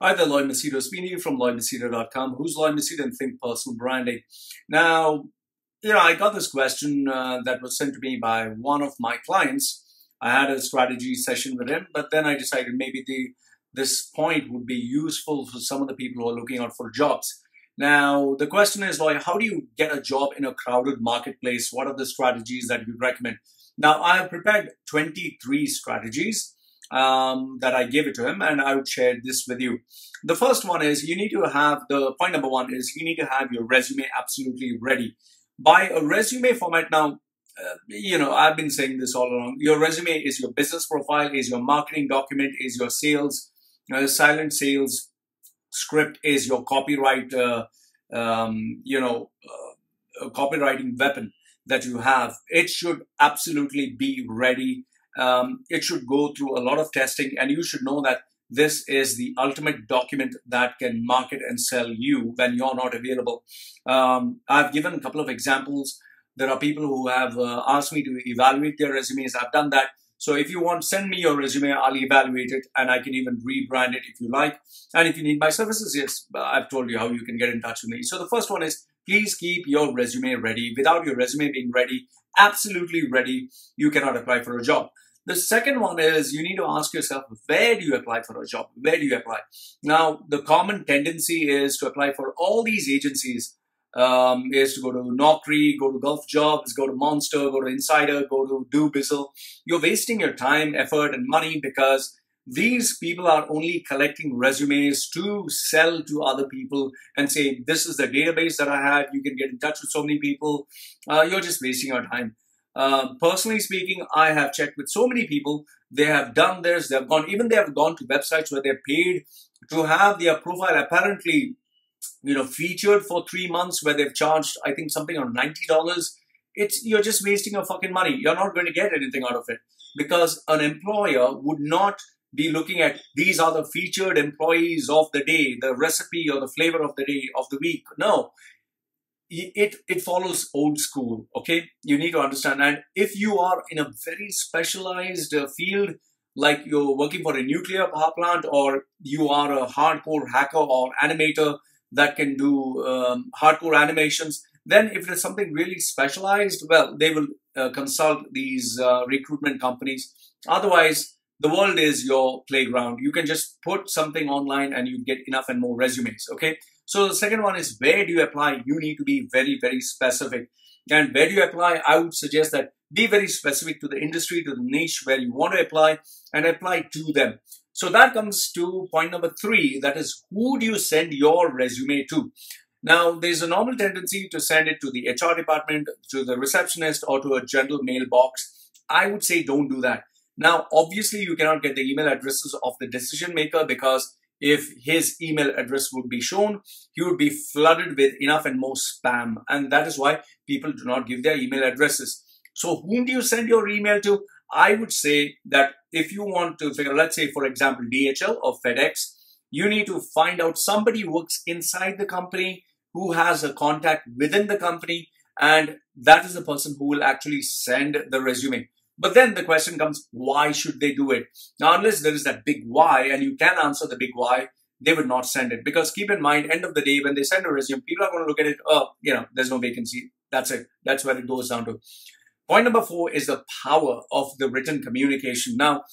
Hi there, Lloyd Machedo speaking from lloydmachedo.com. Who's Lloyd Machedo and Think Personal Branding? Now, I got this question that was sent to me by one of my clients. I had a strategy session with him, but then I decided maybe this point would be useful for some of the people who are looking out for jobs. Now, the question is, Lloyd, how do you get a job in a crowded marketplace? What are the strategies that you recommend? Now, I have prepared 23 strategies that I gave it to him, and I would share this with you. The first one is point number one is you need to have your resume absolutely ready. By a resume format now, I've been saying this all along. Your resume is your business profile, is your marketing document, is your sales, silent sales script, is your copywriting weapon that you have. It should absolutely be ready. It should go through a lot of testing, and you should know that this is the ultimate document that can market and sell you when you're not available. I've given a couple of examples. There are people who have asked me to evaluate their resumes. I've done that. So if you want, send me your resume. I'll evaluate it, and I can even rebrand it if you like. And if you need my services, yes, I've told you how you can get in touch with me. So the first one is, please keep your resume ready. Without your resume being ready, absolutely ready, you cannot apply for a job. The second one is you need to ask yourself, where do you apply for a job? Where do you apply? Now, the common tendency is to apply for all these agencies, is to go to Naukri, go to Gulf Jobs, go to Monster, go to Insider, go to DoBizzle. You're wasting your time, effort, and money because these people are only collecting resumes to sell to other people and say, this is the database that I have. You can get in touch with so many people. You're just wasting your time. Personally speaking, I have checked with so many people. They have done this. They have gone to websites where they're paid to have their profile apparently, featured for 3 months, where they've charged, I think, something on $90. You're just wasting your fucking money. You're not going to get anything out of it because an employer would not be looking at these are the featured employees of the day, the recipe or the flavor of the day, of the week. No. It follows old school, okay? You need to understand. And if you are in a very specialized field, like you're working for a nuclear power plant, or you are a hardcore hacker or animator that can do hardcore animations, then if it is something really specialized, well, they will consult these recruitment companies. Otherwise, the world is your playground. You can just put something online and you get enough and more resumes, okay? So the second one is, where do you apply? You need to be very, very specific. And where do you apply? I would suggest that be very specific to the industry, to the niche where you want to apply, and apply to them. So that comes to point number 3, that is, who do you send your resume to? Now, there's a normal tendency to send it to the HR department, to the receptionist, or to a general mailbox. I would say don't do that. Now, obviously, you cannot get the email addresses of the decision maker, because if his email address would be shown, he would be flooded with enough and more spam. And that is why people do not give their email addresses. So whom do you send your email to? I would say that if you want to figure, let's say, for example, DHL or FedEx, you need to find out somebody who works inside the company, who has a contact within the company, and that is the person who will actually send the resume. But then the question comes, why should they do it? Now, unless there is that big why, and you can answer the big why, they would not send it. Because keep in mind, end of the day, when they send a resume, people are going to look at it, there's no vacancy. That's it. That's where it goes down to. Point number 4 is the power of the written communication. Now,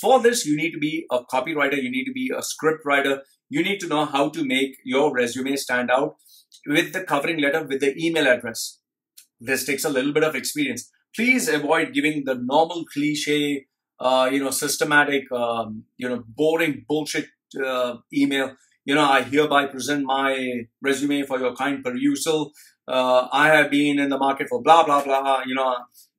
for this, you need to be a copywriter. You need to be a script writer. You need to know how to make your resume stand out with the covering letter, with the email address. This takes a little bit of experience. Please avoid giving the normal cliche, systematic, boring bullshit email. I hereby present my resume for your kind perusal. I have been in the market for blah, blah, blah.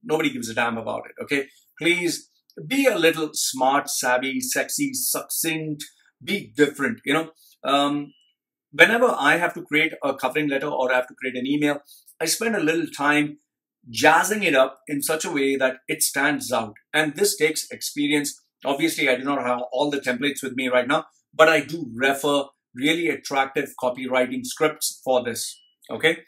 Nobody gives a damn about it, okay? Please be a little smart, savvy, sexy, succinct, be different, Whenever I have to create a covering letter or I have to create an email, I spend a little time jazzing it up in such a way that it stands out. And this takes experience. Obviously, I do not have all the templates with me right now, but I do refer really attractive copywriting scripts for this. Okay.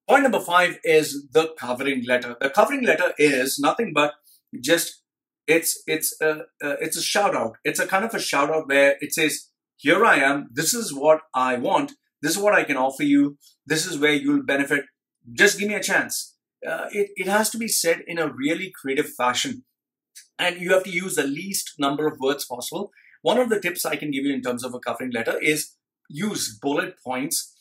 Point number 5 is the covering letter. The covering letter is nothing but just it's a shout out. It's a kind of a shout out where it says, here I am. This is what I want. This is what I can offer you. This is where you'll benefit. Just give me a chance. It has to be said in a really creative fashion. And you have to use the least number of words possible. One of the tips I can give you in terms of a covering letter is use bullet points.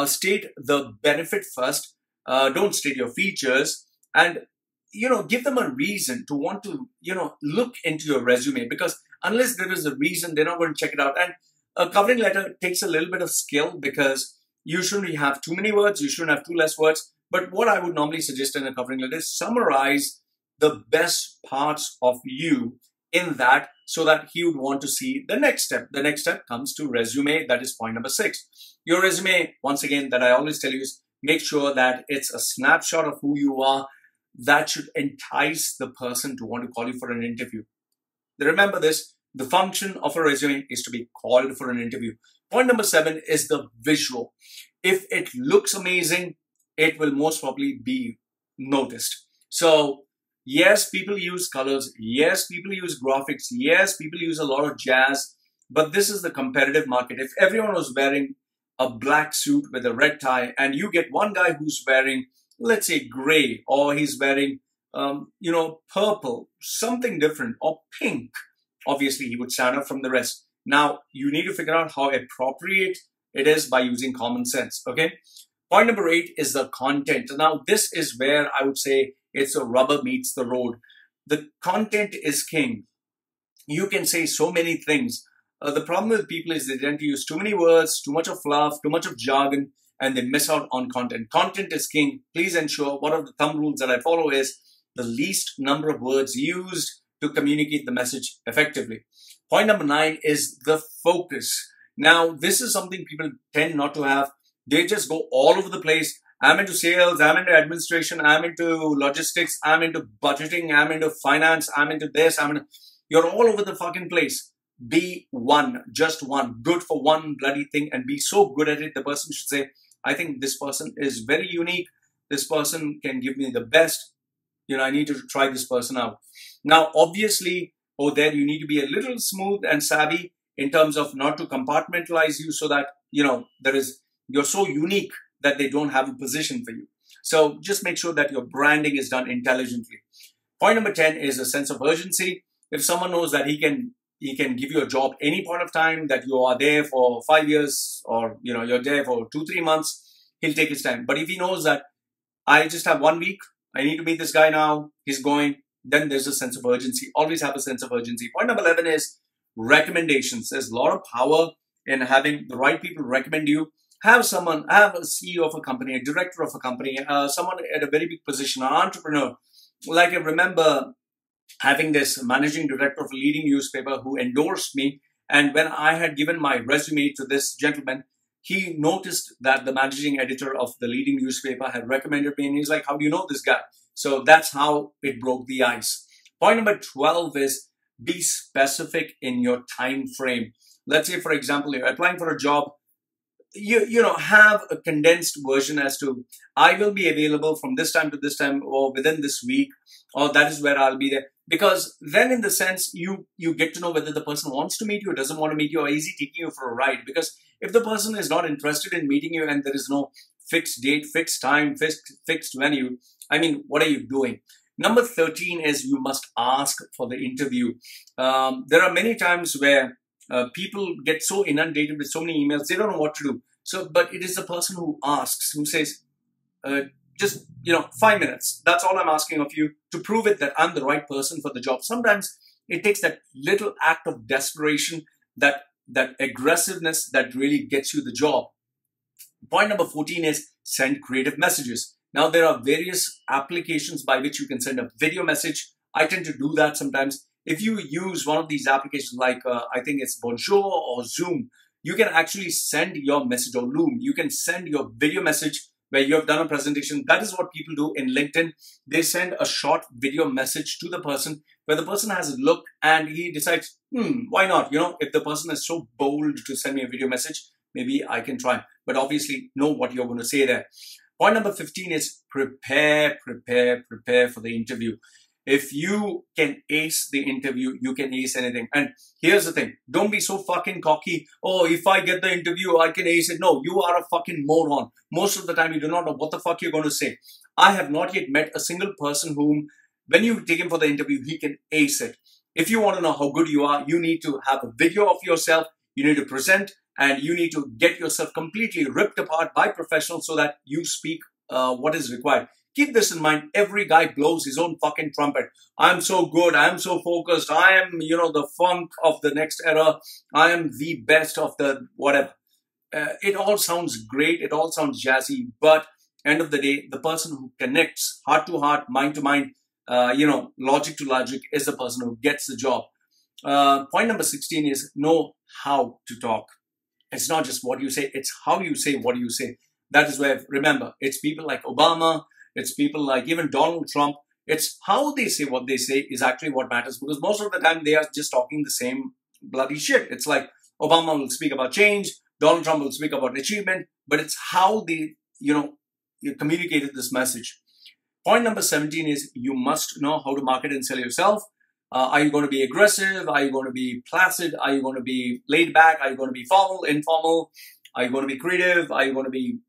State the benefit first. Don't state your features. And, give them a reason to want to, look into your resume, because unless there is a reason, they're not going to check it out. And a covering letter takes a little bit of skill, because you shouldn't have too many words. You shouldn't have too less words. But what I would normally suggest in a covering letter is summarize the best parts of you in that, so that he would want to see the next step. The next step comes to resume. That is point number 6. Your resume, once again, that I always tell you, is make sure that it's a snapshot of who you are. That should entice the person to want to call you for an interview. Remember this, the function of a resume is to be called for an interview. Point number 7 is the visual. If it looks amazing, it will most probably be noticed. So yes, people use colors. Yes, people use graphics. Yes, people use a lot of jazz. But this is the competitive market. If everyone was wearing a black suit with a red tie, and you get one guy who's wearing, let's say, gray, or he's wearing, purple, something different, or pink, obviously he would stand out from the rest. Now, you need to figure out how appropriate it is by using common sense, okay? Point number 8 is the content. Now, this is where I would say it's a rubber meets the road. The content is king. You can say so many things. The problem with people is they tend to use too many words, too much of fluff, too much of jargon, and they miss out on content. Content is king. Please ensure, one of the thumb rules that I follow is the least number of words used to communicate the message effectively. Point number 9 is the focus. Now, this is something people tend not to have. They just go all over the place. I'm into sales, I'm into administration, I'm into logistics, I'm into budgeting, I'm into finance, I'm into this, you're all over the fucking place. Be one, just one, good for one bloody thing, and be so good at it, the person should say, I think this person is very unique. This person can give me the best. I need to try this person out. Now, obviously, there you need to be a little smooth and savvy in terms of not to compartmentalize you, so that, you're so unique that they don't have a position for you. So just make sure that your branding is done intelligently. Point number 10 is a sense of urgency. If someone knows that he can give you a job any point of time, that you are there for 5 years, or you're there for 2-3 months, he'll take his time. But if he knows that I just have 1 week, I need to meet this guy now, he's going, then there's a sense of urgency. Always have a sense of urgency. Point number 11 is recommendations. There's a lot of power in having the right people recommend you. Have a CEO of a company, a director of a company, someone at a very big position, an entrepreneur. Like, I remember having this managing director of a leading newspaper who endorsed me. And when I had given my resume to this gentleman, he noticed that the managing editor of the leading newspaper had recommended me. And he's like, how do you know this guy? So that's how it broke the ice. Point number 12 is be specific in your time frame. Let's say, for example, you're applying for a job. Have a condensed version as to, I will be available from this time to this time, or within this week, or that is where I'll be there. Because then, in the sense, you get to know whether the person wants to meet you or doesn't want to meet you, or is he taking you for a ride. Because if the person is not interested in meeting you and there is no fixed date, fixed time, fixed venue, what are you doing? Number 13 is you must ask for the interview. There are many times where people get so inundated with so many emails, they don't know what to do. But it is the person who asks, who says, just 5 minutes. That's all I'm asking of you, to prove it that I'm the right person for the job. Sometimes it takes that little act of desperation, that aggressiveness that really gets you the job. Point number 14 is send creative messages. Now, there are various applications by which you can send a video message. I tend to do that sometimes. If you use one of these applications like, I think it's Bonjour or Zoom, you can actually send your message, or Loom. You can send your video message where you have done a presentation. That is what people do in LinkedIn. They send a short video message to the person where the person has a look and he decides, why not? If the person is so bold to send me a video message, maybe I can try. But obviously, know what you're going to say there. Point number 15 is prepare for the interview. If you can ace the interview, you can ace anything. And here's the thing. Don't be so fucking cocky. Oh, if I get the interview, I can ace it. No, you are a fucking moron. Most of the time, you do not know what the fuck you're going to say. I have not yet met a single person whom, when you take him for the interview, he can ace it. If you want to know how good you are, you need to have a video of yourself. You need to present, and you need to get yourself completely ripped apart by professionals so that you speak what is required. Keep this in mind. Every guy blows his own fucking trumpet. I'm so good. I'm so focused. I am, the funk of the next era. I am the best of the whatever. It all sounds great. It all sounds jazzy. But end of the day, the person who connects heart to heart, mind to mind, logic to logic is the person who gets the job. Point number 16 is know how to talk. It's not just what you say. It's how you say what you say. That is where, remember, it's people like Obama. It's people like even Donald Trump. It's how they say what they say is actually what matters, because most of the time they are just talking the same bloody shit. It's like Obama will speak about change, Donald Trump will speak about achievement, but it's how they, you communicated this message. Point number 17 is you must know how to market and sell yourself. Are you going to be aggressive? Are you going to be placid? Are you going to be laid back? Are you going to be formal, informal? Are you going to be creative? Are you going to be,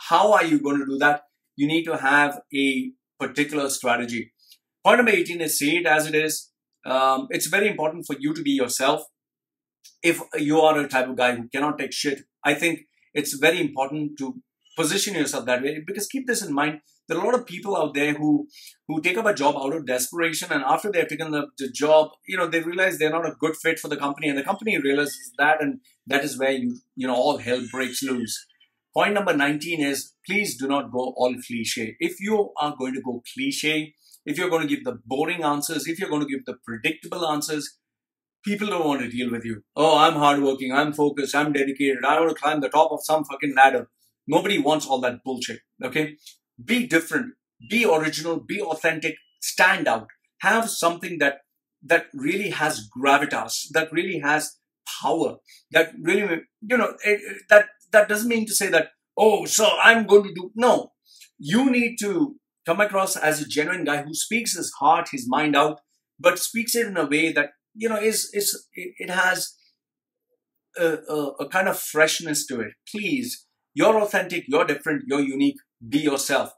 how are you going to do that? You need to have a particular strategy. Point number 18 is say it as it is. It's very important for you to be yourself. If you are a type of guy who cannot take shit, I think it's very important to position yourself that way, because keep this in mind. There are a lot of people out there who take up a job out of desperation, and after they've taken the job, they realize they're not a good fit for the company, and the company realizes that, and that is where all hell breaks loose. Point number 19 is please do not go all cliche. If you are going to go cliche, if you're going to give the boring answers, if you're going to give the predictable answers, people don't want to deal with you. Oh, I'm hardworking, I'm focused, I'm dedicated, I want to climb the top of some fucking ladder. Nobody wants all that bullshit, okay? Be different, be original, be authentic, stand out. Have something that really has gravitas, that really has power, that really, that doesn't mean to say that, oh, so I'm going to do, no. You need to come across as a genuine guy who speaks his heart, his mind out, but speaks it in a way that, it has a kind of freshness to it. Please, you're authentic, you're different, you're unique, be yourself.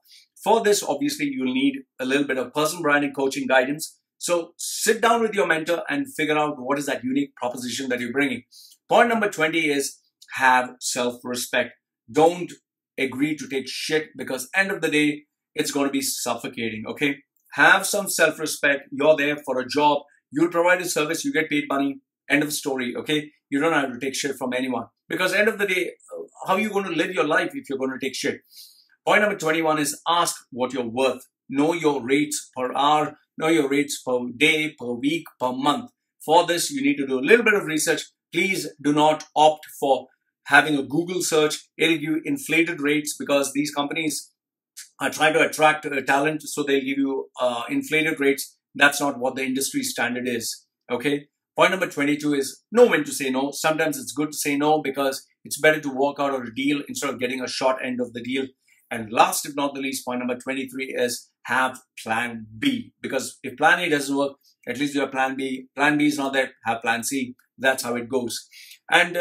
For this, obviously, you'll need a little bit of personal branding, coaching, guidance. So sit down with your mentor and figure out what is that unique proposition that you're bringing. Point number 20 is have self-respect. Don't agree to take shit, because end of the day, it's going to be suffocating, okay? Have some self-respect. You're there for a job. You'll provide a service. You get paid money. End of story, okay? You don't have to take shit from anyone, because end of the day, how are you going to live your life if you're going to take shit? Point number 21 is ask what you're worth. Know your rates per hour. Know your rates per day, per week, per month. For this, you need to do a little bit of research. Please do not opt for having a Google search. It'll give you inflated rates, because these companies are trying to attract talent, so they'll give you inflated rates. That's not what the industry standard is, okay? Point number 22 is know when to say no. Sometimes it's good to say no, because it's better to walk out of a deal instead of getting a short end of the deal. And last, if not the least, point number 23 is have plan B. Because if plan A doesn't work, at least you have plan B. Plan B is not there, have plan C. That's how it goes. And,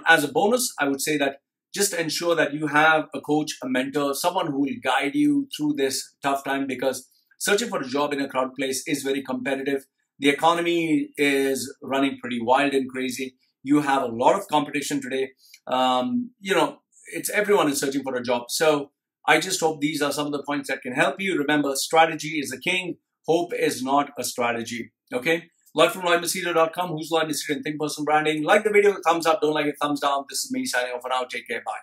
as a bonus, I would say that just ensure that you have a coach, a mentor, someone who will guide you through this tough time, because searching for a job in a crowded place is very competitive. The economy is running pretty wild and crazy. You have a lot of competition today. Everyone is searching for a job. So I just hope these are some of the points that can help you. Remember, strategy is the king. Hope is not a strategy. Okay? Lloyd from Machedo.com. Who's Lloyd Machedo and Think Personal Branding. Like the video, thumbs up. Don't like it, thumbs down. This is me signing off for now. Take care. Bye.